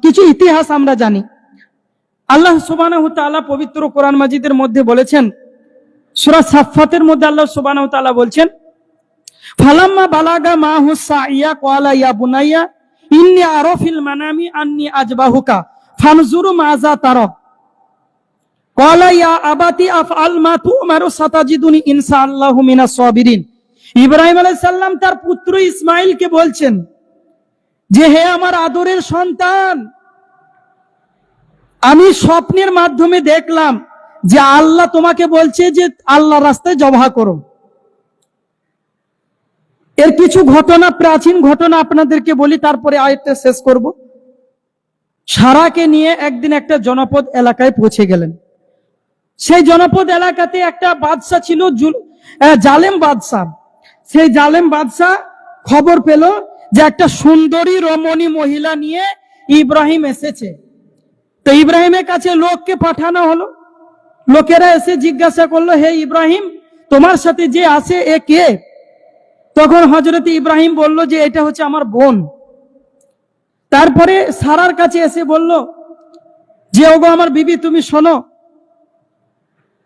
কিছু ইতিহাস আমরা জানি। আল্লাহ সুবহানাহু ওয়া তাআলা পবিত্র কোরআন মাজিদের মধ্যে বলেছেন, সূরা সাফফাতের মধ্যে আল্লাহ সুবহানাহু ওয়া তাআলা বলছেন, ফালাম্মা বালাগা মাহু সাইয়া ক্বালা ইয়া বুনাইয়া ইন্নী আরা ফিল মানামি আন্নী আজবাহুকা ফানজুরু মাযা তারা ক্বালা ইয়া আবাতি আফআল মা তু'মারু সাতাজিদুনি ইনশাআল্লাহু মিনাস সাবিরিন। ইব্রাহিম আলাইহিস সালাম তার পুত্র ইসমাঈলকে বলছেন যে, হে আমার আদরের সন্তান, আমি স্বপ্নের মাধ্যমে দেখলাম যে আল্লাহ তোমাকে বলছে যে আল্লাহর রাস্তায় জবাহ করো। এর কিছু ঘটনা, প্রাচীন ঘটনা আপনাদেরকে বলি, তারপরে আয়াতটা শেষ করব। সারাকে নিয়ে একদিন একটা জনপদ এলাকায় পৌঁছে গেলেন। সেই জনপদ এলাকাতে একটা বাদশা ছিল, জালেম বাদশা। সেই জালেম বাদশা খবর পেল যে একটা সুন্দরী রমণী মহিলা নিয়ে ইব্রাহিম এসেছে। তো ইব্রাহিমের কাছে লোককে পাঠানো হলো। লোকেরা এসে জিজ্ঞাসা করলো, হে ইব্রাহিম, তোমার সাথে যে আছে এ কে? তখন হযরত ইব্রাহিম বলল যে এটা হচ্ছে আমার বোন। তারপরে সারার কাছে এসে বলল যে, ওগো আমার বিবি, তুমি শোনো,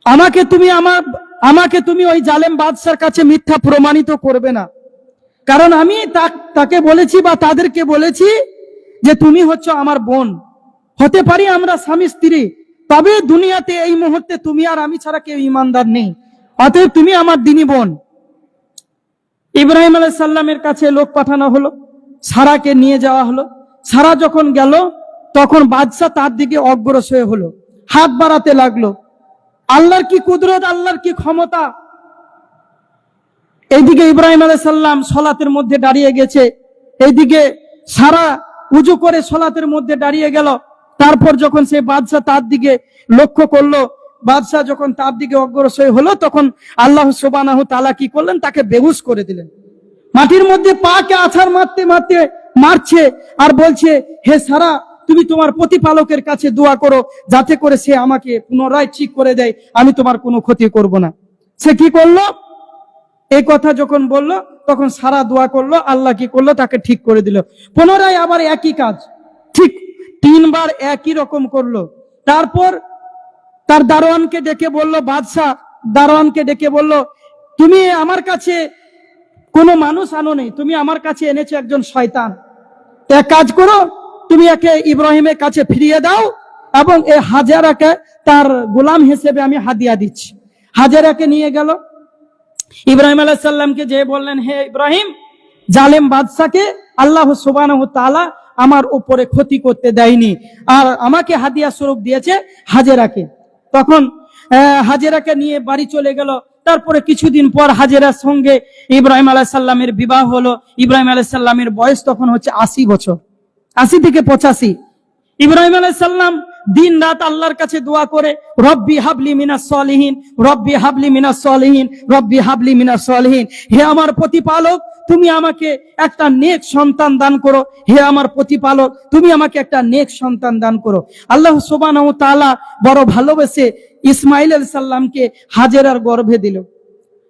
আমাকে তুমি ওই জালেম বাদশার কাছে মিথ্যা প্রমাণিত করবে না, কারণ আমি তাকে বলেছি বা তাদেরকে বলেছি যে তুমি হচ্ছে আমার বোন। হতে পারি আমরা স্বামী স্ত্রী, তবে দুনিয়াতে এই মুহূর্তে তুমি আর আমি ছাড়া কেউ ইমানদার নেই, অতএব তুমি আমার দিনী বোন। ইব্রাহিম আলাইহিস সালামের কাছে লোক পাঠানো হলো, সারাকে নিয়ে যাওয়া হলো। সারা যখন গেল তখন বাদশা তার দিকে অগ্রসর হলো, হাত বাড়াতে লাগলো। আল্লাহর কি কুদরত, আল্লাহর কি ক্ষমতা! এইদিকে ইব্রাহিম আলাইহিস সালাম সালাতের মধ্যে দাঁড়িয়ে গেছে, এইদিকে সারা উজু করে সালাতের মধ্যে দাঁড়িয়ে গেল। তারপর যখন সে বাদশা তার দিকে লক্ষ্য করলো, বাদশা যখন তার দিকে অগ্রসর হলো, তখন আল্লাহ সুবহানাহু ওয়া তাআলা কি করলেন? তাকে বেহুশ করে দিলেন। মাটির মধ্যে পাকে আছাড় মারতে মারতে মারছে আর বলছে, হে সারা, তুমি তোমার প্রতিপালকের কাছে দোয়া করো যাতে করে সে আমাকে পুনরায় ঠিক করে দেয়, আমি তোমার কোনো ক্ষতি করব না। সে কি করলো? এই কথা যখন বলল তখন সারা দোয়া করলো, আল্লাহ কি করলো? তাকে ঠিক করে দিল। পুনরায় আবার একই কাজ, ঠিক 3 বার একই রকম করলো। তারপর তার দারোয়ানকে ডেকে বলল, বাদশা দারোয়ানকে ডেকে বলল, তুমি আমার কাছে কোনো মানুষ আনো নেই, তুমি আমার কাছে এনেছো একজন শয়তান। এক কাজ করো, তুমি একে ইব্রাহিমের কাছে ফিরিয়ে দাও এবং এই হাজেরাকে তার গোলাম হিসেবে আমি হাদিয়া দিচ্ছি। হাজেরাকে নিয়ে গেল। ইব্রাহিম আলাইহিস সালামকে যে বললেন, হে ইব্রাহিম, জালেম বাদশাকে আল্লাহ সুবহানাহু ওয়া তাআলা আমার উপরে ক্ষতি করতে দেয়নি, আর আমাকে হাদিয়া স্বরূপ দিয়েছে হাজেরাকে। তখন হাজেরাকে নিয়ে বাড়ি চলে গেল। তারপরে কিছুদিন পর হাজেরার সঙ্গে ইব্রাহিম আলাইহিস সালামের বিবাহ হলো। ইব্রাহিম আলাইহিস সালামের বয়স তখন হচ্ছে 80 বছর, 80 থেকে 85। ইব্রাহিম আলাইহিস সালাম দিন রাত আল্লাহর কাছে দোয়া করে, রব্বি হাবলি মিনাস সলিহিন, রব্বি হাবলি মিনাস সলিহিন, রব্বি হাবলি মিনাস সলিহিন। হে আমার প্রতিপালক, তুমি আমাকে একটা নেক সন্তান দান করো। হে আমার প্রতিপালক, তুমি আমাকে একটা নেক সন্তান দান করো। আল্লাহ সুবহানাহু ওয়া তাআলা বড় ভালোবেসে ইসমাঈল আলাইহিস সালামকে হাজেরার গর্ভে দিল।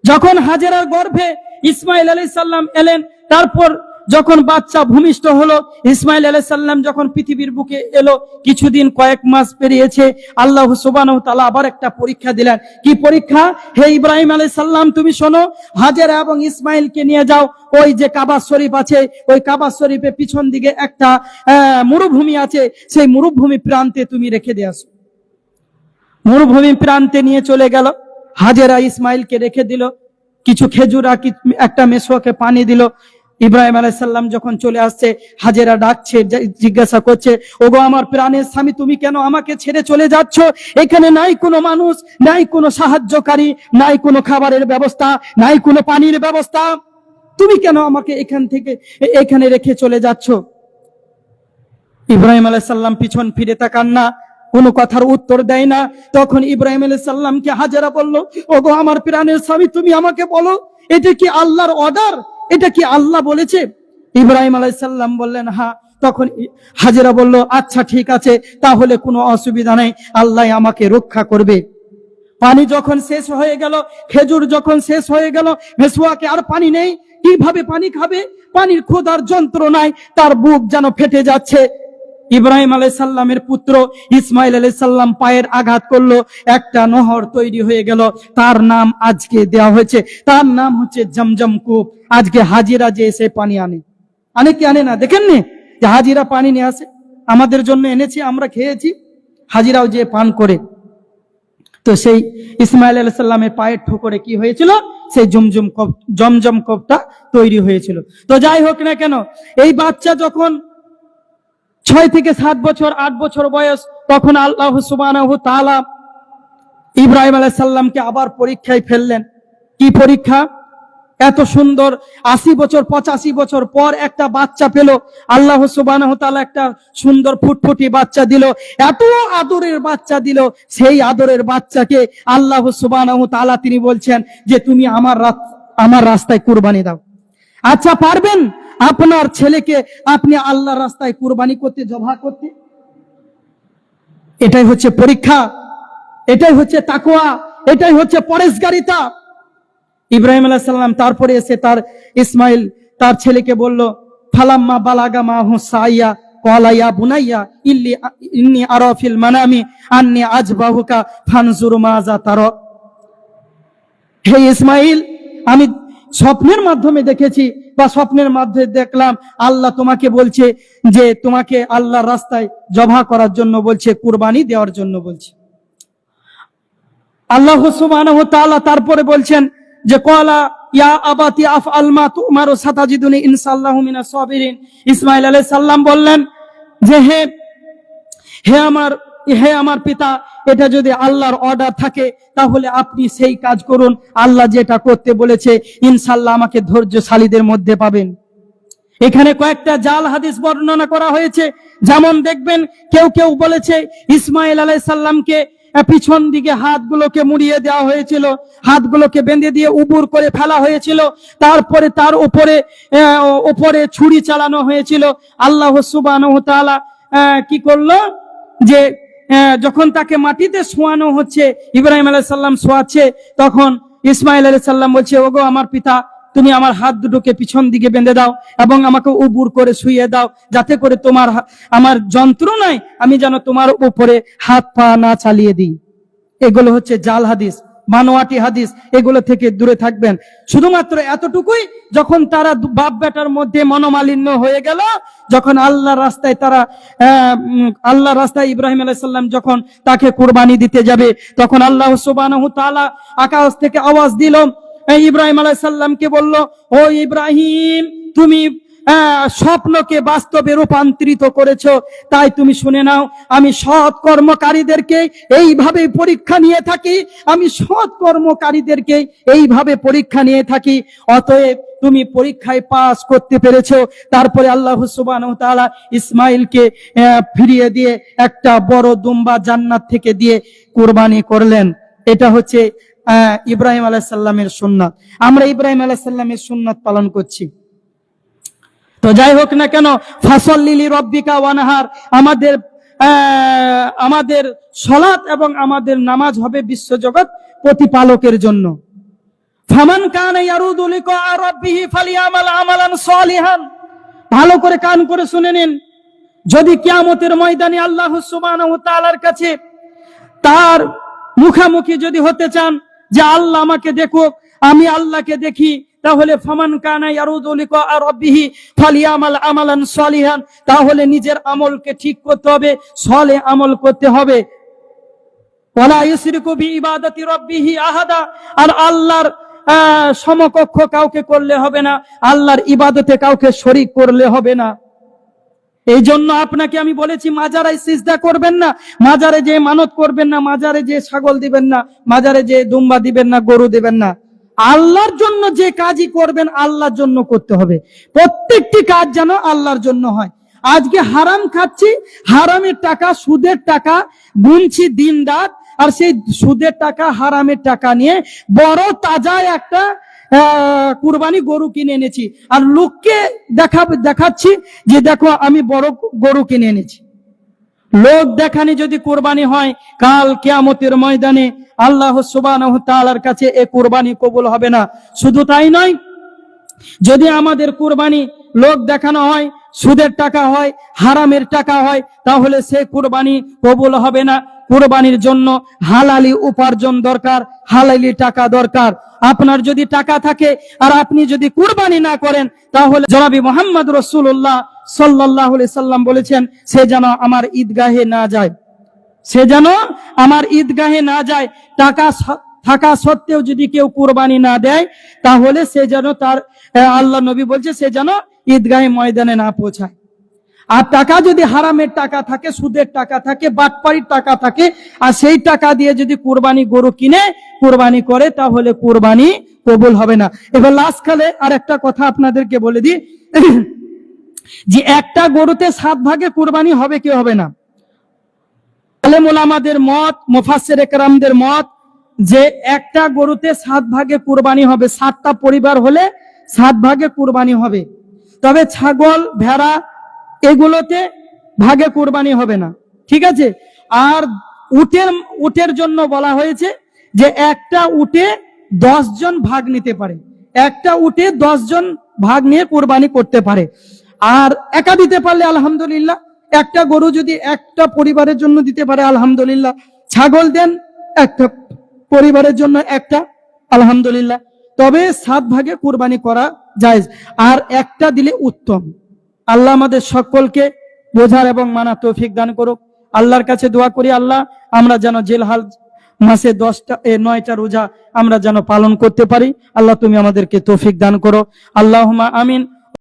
যখন হাজেরার গর্ভে ইসমাঈল আলাইহিস সালাম এলেন, তারপর যখন বাচ্চা ভূমিষ্ঠ হলো, ইসমাঈল আলাইহিস সালাম যখন পৃথিবীর বুকে এলো, কিছুদিন কয়েক মাস পেরিয়েছে, আল্লাহ সুবহানাহু ওয়া তাআলা আবার একটা পরীক্ষা দিলেন। কি পরীক্ষা? হে ইব্রাহিম আলাইহিস সালাম, তুমি শোনো, হাজেরা এবং ইসমাঈলকে নিয়ে যাও, ওই যে কাবা শরীফ আছে, ওই কাবা শরীফের পিছন দিকে একটা মরুভূমি আছে, সেই মরুভূমি প্রান্তে তুমি রেখে দিয়ে আসো। মরুভূমি প্রান্তে নিয়ে চলে গেল। হাজেরা ইসমাঈলকে রেখে দিল, কিছু খেজুর আর একটা মেশোকে পানি দিল। ইব্রাহিম আলাইহিস সালাম যখন চলে আসছে, হাজেরা ডাকছে, জিজ্ঞাসা করছে, ওগো আমার প্রাণের স্বামী, তুমি কেন আমাকে ছেড়ে চলে যাচ্ছ? এখানে নাই কোনো মানুষ, নাই কোনো সাহায্যকারী, নাই কোনো খাবারের ব্যবস্থা, নাই কোনো পানির ব্যবস্থা, তুমি কেন আমাকে এখানে রেখে চলে যাচ্ছ? ইব্রাহিম আলাইহিস সালাম পিছন ফিরে তাকান না, কোনো কথার উত্তর দেয় না। তখন ইব্রাহিম আলাইহিস সালামকে হাজেরা বলল, ওগো আমার প্রাণের স্বামী, তুমি আমাকে বলো, এটা কি আল্লাহর অর্ডার? এটা কি আল্লাহ বলেছে? ইব্রাহিম আলাইহিস সালাম বললেন, হ্যাঁ। তখন হাজেরা বলল, আচ্ছা ঠিক আছে, তাহলে কোনো অসুবিধা নেই, আল্লাহ আমাকে রক্ষা করবে। পানি যখন শেষ হয়ে গেল, খেজুর যখন শেষ হয়ে গেল, মেশোয়াকে আর পানি নেই, কিভাবে পানি খাবে? পানির ক্ষুধার যন্ত্রণায় তার বুক যেন ফেটে যাচ্ছে। ইব্রাহিম আলাইহিস সালামের পুত্র ইসমাইল আলাইহিস সালাম পায়ের আঘাত করলো, একটা নহর তৈরি হয়ে গেল, তার নাম আজকে দেওয়া হয়েছে, তার নাম হচ্ছে জমজম কূপ। আজকে হাজিরা যে এসে পানি আনে কি আনে না, দেখেননি যে হাজিরা পানি নিয়ে আসে, আমাদের জন্য এনেছি, আমরা খেয়েছি, হাজিরাও যে পান করে। তো সেই ইসমাইল আলাইহিস সালামের পায়ের ঠোকরে কি হয়েছিল, সেই জমজম কূপটা তৈরি হয়েছিল। তো যাই হোক না কেন, এই বাচ্চা যখন 6 থেকে 7 বছর 8 বছর বয়স, তখন আল্লাহ সুবহানাহু ওয়া তাআলা ইব্রাহিম আলাইহিস সালামকে আবার পরীক্ষায় ফেললেন। কি পরীক্ষা? এত সুন্দর 80 বছর 85 বছর পর একটা বাচ্চা পেল, আল্লাহ সুবহানাহু ওয়া তাআলা একটা সুন্দর ফুটফুটি বাচ্চা দিল, এত আদরের বাচ্চা দিল। সেই আদরের বাচ্চাকে আল্লাহ সুবহানাহু ওয়া তাআলা তিনি বলছেন যে তুমি আমার রাস্তায় কুরবানি দাও। আচ্ছা, পারবেন আপনার ছেলেকে আপনি আল্লাহর রাস্তায় কুরবানি করতে, জবাহ করতে? এটাই হচ্ছে পরীক্ষা, এটাই হচ্ছে তাকওয়া, এটাই হচ্ছে পরেশগারিতা। ইব্রাহিম আলাইহিস সালাম তারপরে এসে তার ইসমাইল তার ছেলেকে বলল, ফালাম্মা বালাগা মাহু সাইয়া ক্বালা ইয়া বুনাইয়া ইন্নী আরা ফিল মানামি আন্নী আযবাহুকা ফানজুর মাযা তারা। হে ইসমাইল, আমি স্বপ্নের মাধ্যমে দেখেছি বা স্বপ্নের মাধ্যমে দেখলাম আল্লাহ তোমাকে বলছে যে তোমাকে আল্লাহর রাস্তায় জবাহ করার জন্য বলছে, কুরবানি দেওয়ার জন্য বলছে। আল্লাহ সুবহানাহু ওয়া তাআলা তারপরে বলছেন যে ক্বালা ইয়া আবাতি আফআল মা তুমারু সাতাজিদুনি ইনশাআল্লাহু মিনাস সাবিরিন। ইসমাইল আলাইহিস সালাম বললেন যে হে আমার পিতা, এটা যদি আল্লাহর অর্ডার থাকে তাহলে আপনি সেই কাজ করুন, আল্লাহ যেটা করতে বলেছে ইনশাআল্লাহ আমাকে ধৈর্যশালীদের মধ্যে পাবেন। এখানে কয়েকটা জাল হাদিস বর্ণনা করা হয়েছে। যেমন দেখবেন, কেউ বলেছে ইসমাইল আলাইহিস সালামকে পিছন দিকে হাতগুলোকে মুড়িয়ে দেওয়া হয়েছিল, হাতগুলোকে বেঁধে দিয়ে উবুর করে ফেলা হয়েছিল, তারপরে তার উপরে ছুরি চালানো হয়েছিল। আল্লাহ সুবহানাহু ওয়া তাআলা কি করলো, যে যখন তাকে মাটিতে শোয়ানো হচ্ছে, ইব্রাহিম আলাইহিস সালাম শোয়াচ্ছে, তখন ইসমাইল আলাইহিস সালাম বলছে, ওগো আমার পিতা, তুমি আমার হাত দুটোকে পিছন দিকে বেঁধে দাও এবং আমাকে উবুর করে শুইয়ে দাও, যাতে করে আমার যন্ত্রণায় আমি যেন তোমার উপরে হাত পা না চালিয়ে দিই। এগুলো হচ্ছে জাল হাদিস, বানোয়াটি হাদিস, এগুলো থেকে দূরে থাকবেন। শুধুমাত্র এতটুকুই, যখন তারা বাপ বেটার মধ্যে মনোমালিন্য হয়ে গেল, যখন আল্লাহর রাস্তায় ইব্রাহিম আলাইহিস সালাম যখন তাকে কুরবানি দিতে যাবে, তখন আল্লাহ সুবহানাহু ওয়া তাআলা আকাশ থেকে আওয়াজ দিল, ইব্রাহিম আলাইহিস সালামকে বলল, ও ইব্রাহিম, তুমি স্বপ্নকে বাস্তবে রূপান্তরিত করেছো, তাই তুমি শুনে নাও, আমি সৎ কর্মকারীদেরকে এইভাবে পরীক্ষা নিয়ে থাকি, আমি সৎ কর্মকারীদেরকে এইভাবে পরীক্ষা নিয়ে থাকি। অতএব তুমি পরীক্ষায় পাস করতে পেরেছো। তারপরে আল্লাহ সুবহানাহু ওয়া তাআলা ইসমাইলকে ফিরিয়ে দিয়ে একটা বড় দুম্বা জান্নাত থেকে দিয়ে কুরবানি করলেন। এটা হচ্ছে ইব্রাহিম আলাইহিস সালামের সুন্নাত। আমরা ইব্রাহিম আলাইহিস সালামের সুন্নাত পালন করছি। তো যাই হোক না কেন, ফাসাল্লি লিরাব্বিকা ওয়ানহার, আমাদের সালাত এবং আমাদের নামাজ হবে বিশ্বজগৎ প্রতিপালকের জন্য। ফামান কানা ইয়ারুদু লিকা রাব্বিহি ফালিয়ামাল আমালান সালিহান। ভালো করে কান করে শুনে নিন, যদি কিয়ামতের ময়দানে আল্লাহ সুবহানাহু ওয়া তাআলার কাছে তার মুখামুখি যদি হতে চান যে আল্লাহ আমাকে দেখুক, আমি আল্লাহকে দেখি, তাহলে ফামান কানা ইয়ারুদু লিকা রাব্বিহি ফালিয়ামাল আমালান সালিহান, তাহলে নিজের আমলকে ঠিক করতে হবে, সালেহ আমল করতে হবে। ওয়ালা ইউশরিকু বিইবাদাতি রাব্বিহি আহাদা, আর আল্লাহর সমকক্ষ কাউকে করলে হবে না, আল্লাহর ইবাদতে কাউকে শরীক করলে হবে না। এই জন্য আপনাকে আমি বলেছি, মাজারে সিজদা করবেন না, মাজারে যে মানত করবেন না, মাজারে যে ছাগল দিবেন না, মাজারে যে দুম্বা দিবেন না, গরু দিবেন না। আল্লাহর জন্য যে কাজই করবেন আল্লাহর জন্য করতে হবে। প্রত্যেকটি কাজ যেন আল্লাহর জন্য হয়। আজকে হারাম খাচ্ছি, হারামের টাকা, সুদের টাকা গুনছি দিন রাত, আর সেই সুদের টাকা, হারামের টাকা নিয়ে বড় তাজা একটা কুরবানি গরু কিনে এনেছি, আর লোককে দেখাচ্ছি যে দেখো আমি বড় গরু কিনে এনেছি। লোক দেখানি যদি কুরবানি হয়, কাল কিয়ামতের ময়দানে আল্লাহ সুবহানাহু ওয়া তাআলার কাছে এই কুরবানি কবুল হবে না। শুধু তাই নয়, যদি আমাদের কুরবানি লোক দেখানো হয়, সুদের টাকা হয়, হারামের টাকা হয়, তাহলে সে কুরবানি কবুল হবে না। কুরবানির জন্য হালালি উপার্জন দরকার, হালালি টাকা দরকার। আপনার যদি টাকা থাকে আর আপনি যদি কুরবানি না করেন, তাহলে জনাবি মুহাম্মদ রাসূলুল্লাহ সাল্লাল্লাহু আলাইহি সাল্লাম বলেছেন, সে যেন আমার ঈদগাহে না যায়, সে যেন আমার ঈদগাহে না যায়। টাকা থাকা সত্ত্বেও যদি কেউ কুরবানি না দেয়, তাহলে সে যেন তার, আল্লাহ নবী বলছে, সে যেন ঈদগাহে ময়দানে না পৌঁছায়। আর টাকা যদি হারামের টাকা থাকে, সুদের টাকা থাকে, বাটপাড়ির টাকা থাকে, আর সেই টাকা দিয়ে যদি কুরবানি গরু কিনে কুরবানি করে, তাহলে কুরবানি কবুল হবে না। এবার লাস্ট কালে আর একটা কথা আপনাদেরকে বলে দিই, যে একটা গরুতে 7 ভাগে কুরবানি হবে কি হবে না? আলেম ওলামাদের মত, মুফাসসির কেরামদের মত, যে একটা গরুতে 7 ভাগে কুরবানি হবে। 7টা পরিবার হলে 7 ভাগে কুরবানি হবে। তবে ছাগল, ভেড়া এগুলোতে ভাগে কুরবানি হবে না, ঠিক আছে? আর উটের জন্য বলা হয়েছে যে একটা উটে 10 জন ভাগ নিতে পারে, একটা উটে 10 জন ভাগ নিয়ে কুরবানি করতে পারে। আর একা দিতে পারলে আলহামদুলিল্লাহ, একটা গরু যদি একটা পরিবারের জন্য দিতে পারে আলহামদুলিল্লাহ। ছাগল দেন একটা পরিবারের জন্য একটা, আলহামদুলিল্লাহ। তবে 7 ভাগে কুরবানি করা জায়েজ, আর একটা দিলে উত্তম। আল্লাহ আমাদের সকলকে বোঝার এবং মানা তৌফিক দান করুক। আল্লাহর কাছে দোয়া করি, আল্লাহ আমরা যেন জিলহজ মাসে 9টা রোজা আমরা যেন পালন করতে পারি। আল্লাহ তুমি আমাদেরকে তৌফিক দান করো। আল্লাহুম্মা আমিন।